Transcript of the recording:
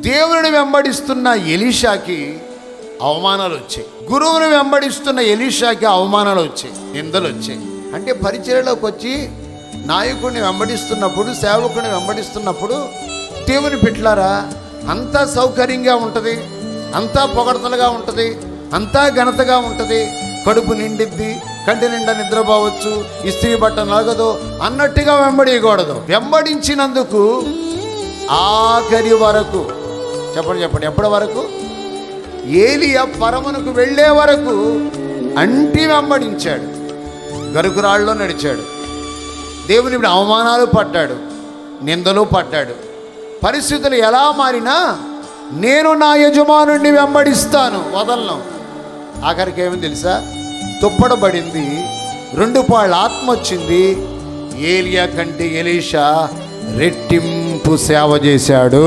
దేవుని వెంబడిస్తున్న ఎలీషాకి అవమానాలు వచ్చాయి. గురువుని వెంబడిస్తున్న ఎలీషాకి అవమానాలు వచ్చాయి, నిందలు వచ్చాయి. అంటే పరిచర్యలోకి వచ్చి నాయకుడిని వెంబడిస్తున్నప్పుడు, సేవకుడిని వెంబడిస్తున్నప్పుడు దేవుని బిడ్డలారా అంతా సౌకర్యంగా ఉంటుంది, అంతా పొగడతలుగా ఉంటుంది, అంతా ఘనతగా ఉంటుంది, కడుపు నిండిద్ది, కంటి నిండా నిద్రపోవచ్చు, ఇస్త్రీ బట్ట నలగదు అన్నట్టుగా వెంబడియకూడదు. వెంబడించినందుకు ఆఖరి వరకు చెప్పండి ఎప్పటి వరకు? ఏలియా పరమునకు వెళ్ళే వరకు అంటి వెంబడించాడు, గరుకురాళ్ళలో నడిచాడు. దేవుని అవమానాలు పడ్డాడు, నిందలు పడ్డాడు. పరిస్థితులు ఎలా మారినా నేను నా యజమానుడిని వెంబడిస్తాను, వదలను. ఆఖరికి ఏమని తెలుసా? తుప్పడబడింది, 2 పాళ్ళ ఆత్మ వచ్చింది. ఏలియా కంటే ఎలీషా రెట్టింపు సేవ చేశాడు.